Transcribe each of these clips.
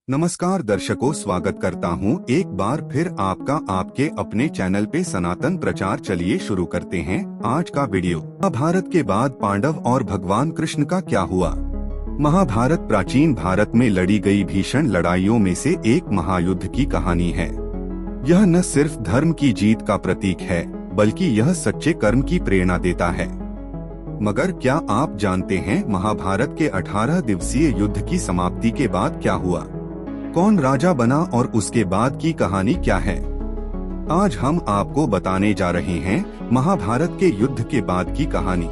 नमस्कार दर्शकों, स्वागत करता हूं एक बार फिर आपका आपके अपने चैनल पे सनातन प्रचार। चलिए शुरू करते हैं आज का वीडियो। महाभारत के बाद पांडव और भगवान कृष्ण का क्या हुआ। महाभारत प्राचीन भारत में लड़ी गई भीषण लड़ाइयों में से एक महायुद्ध की कहानी है। यह न सिर्फ धर्म की जीत का प्रतीक है, बल्कि यह सच्चे कर्म की प्रेरणा देता है। मगर क्या आप जानते हैं महाभारत के 18 दिवसीय युद्ध की समाप्ति के बाद क्या हुआ? कौन राजा बना और उसके बाद की कहानी क्या है? आज हम आपको बताने जा रहे हैं महाभारत के युद्ध के बाद की कहानी।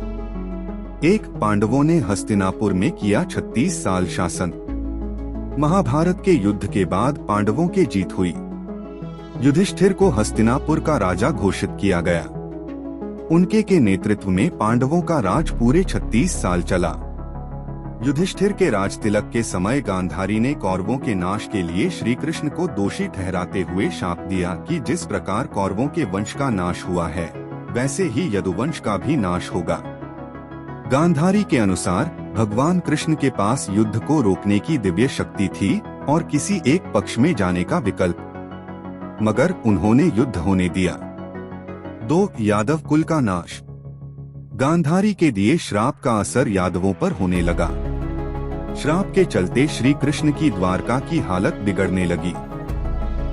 एक, पांडवों ने हस्तिनापुर में किया 36 साल शासन। महाभारत के युद्ध के बाद पांडवों की जीत हुई। युधिष्ठिर को हस्तिनापुर का राजा घोषित किया गया। उनके के नेतृत्व में पांडवों का राज पूरे 36 साल चला। युधिष्ठिर के राजतिलक के समय गांधारी ने कौरवों के नाश के लिए श्री कृष्ण को दोषी ठहराते हुए शाप दिया कि जिस प्रकार कौरवों के वंश का नाश हुआ है, वैसे ही यदुवंश का भी नाश होगा। गांधारी के अनुसार भगवान कृष्ण के पास युद्ध को रोकने की दिव्य शक्ति थी और किसी एक पक्ष में जाने का विकल्प, मगर उन्होंने युद्ध होने दिया। 2, यादव कुल का नाश। गांधारी के दिए श्राप का असर यादवों पर होने लगा। श्राप के चलते श्री कृष्ण की द्वारका की हालत बिगड़ने लगी।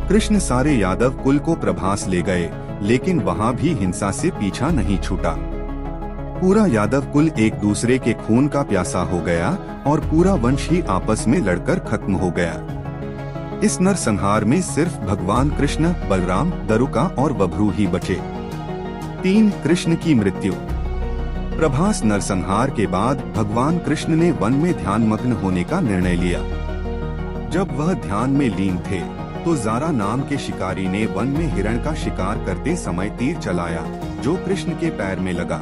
कृष्ण सारे यादव कुल को प्रभास ले गए, लेकिन वहां भी हिंसा से पीछा नहीं छूटा। पूरा यादव कुल एक दूसरे के खून का प्यासा हो गया और पूरा वंश ही आपस में लड़कर खत्म हो गया। इस नरसंहार में सिर्फ भगवान कृष्ण, बलराम, दरुका और बभ्रू ही बचे। 3, कृष्ण की मृत्यु। प्रभास नरसंहार के बाद भगवान कृष्ण ने वन में ध्यानमग्न होने का निर्णय लिया। जब वह ध्यान में लीन थे, तो जारा नाम के शिकारी ने वन में हिरण का शिकार करते समय तीर चलाया, जो कृष्ण के पैर में लगा।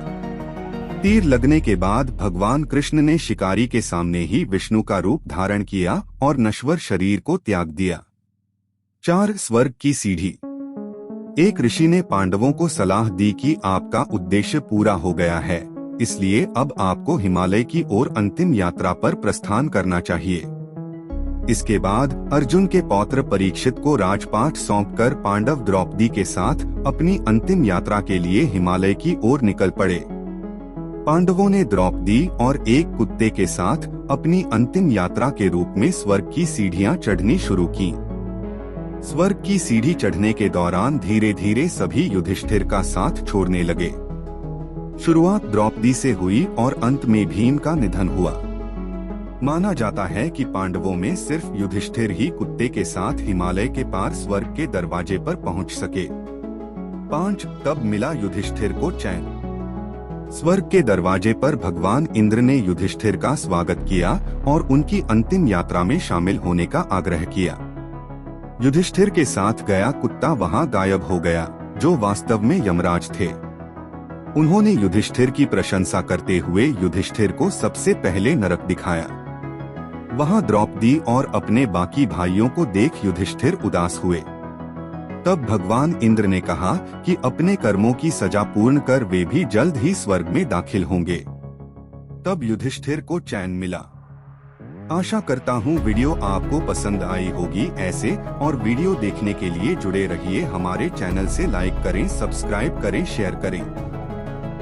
तीर लगने के बाद भगवान कृष्ण ने शिकारी के सामने ही विष्णु का रूप धारण किया और नश्वर शरीर को त्याग दिया। 4, स्वर्ग की सीढ़ी। एक ऋषि ने पांडवों को सलाह दी कि आपका उद्देश्य पूरा हो गया है, इसलिए अब आपको हिमालय की ओर अंतिम यात्रा पर प्रस्थान करना चाहिए। इसके बाद अर्जुन के पौत्र परीक्षित को राजपाट सौंपकर पांडव द्रौपदी के साथ अपनी अंतिम यात्रा के लिए हिमालय की ओर निकल पड़े। पांडवों ने द्रौपदी और एक कुत्ते के साथ अपनी अंतिम यात्रा के रूप में स्वर्ग की सीढ़ियां चढ़नी शुरू की। स्वर्ग की सीढ़ी चढ़ने के दौरान धीरे धीरे सभी युधिष्ठिर का साथ छोड़ने लगे। शुरुआत द्रौपदी से हुई और अंत में भीम का निधन हुआ। माना जाता है कि पांडवों में सिर्फ युधिष्ठिर ही कुत्ते के साथ हिमालय के पार स्वर्ग के दरवाजे पर पहुंच सके। 5, तब मिला युधिष्ठिर को चैन। स्वर्ग के दरवाजे पर भगवान इंद्र ने युधिष्ठिर का स्वागत किया और उनकी अंतिम यात्रा में शामिल होने का आग्रह किया। युधिष्ठिर के साथ गया कुत्ता वहां गायब हो गया, जो वास्तव में यमराज थे। उन्होंने युधिष्ठिर की प्रशंसा करते हुए युधिष्ठिर को सबसे पहले नरक दिखाया। वहां द्रौपदी और अपने बाकी भाइयों को देख युधिष्ठिर उदास हुए। तब भगवान इंद्र ने कहा कि अपने कर्मों की सजा पूर्ण कर वे भी जल्द ही स्वर्ग में दाखिल होंगे। तब युधिष्ठिर को चैन मिला। आशा करता हूँ वीडियो आपको पसंद आई होगी। ऐसे और वीडियो देखने के लिए जुड़े रहिए हमारे चैनल से। लाइक करें, सब्सक्राइब करें, शेयर करें।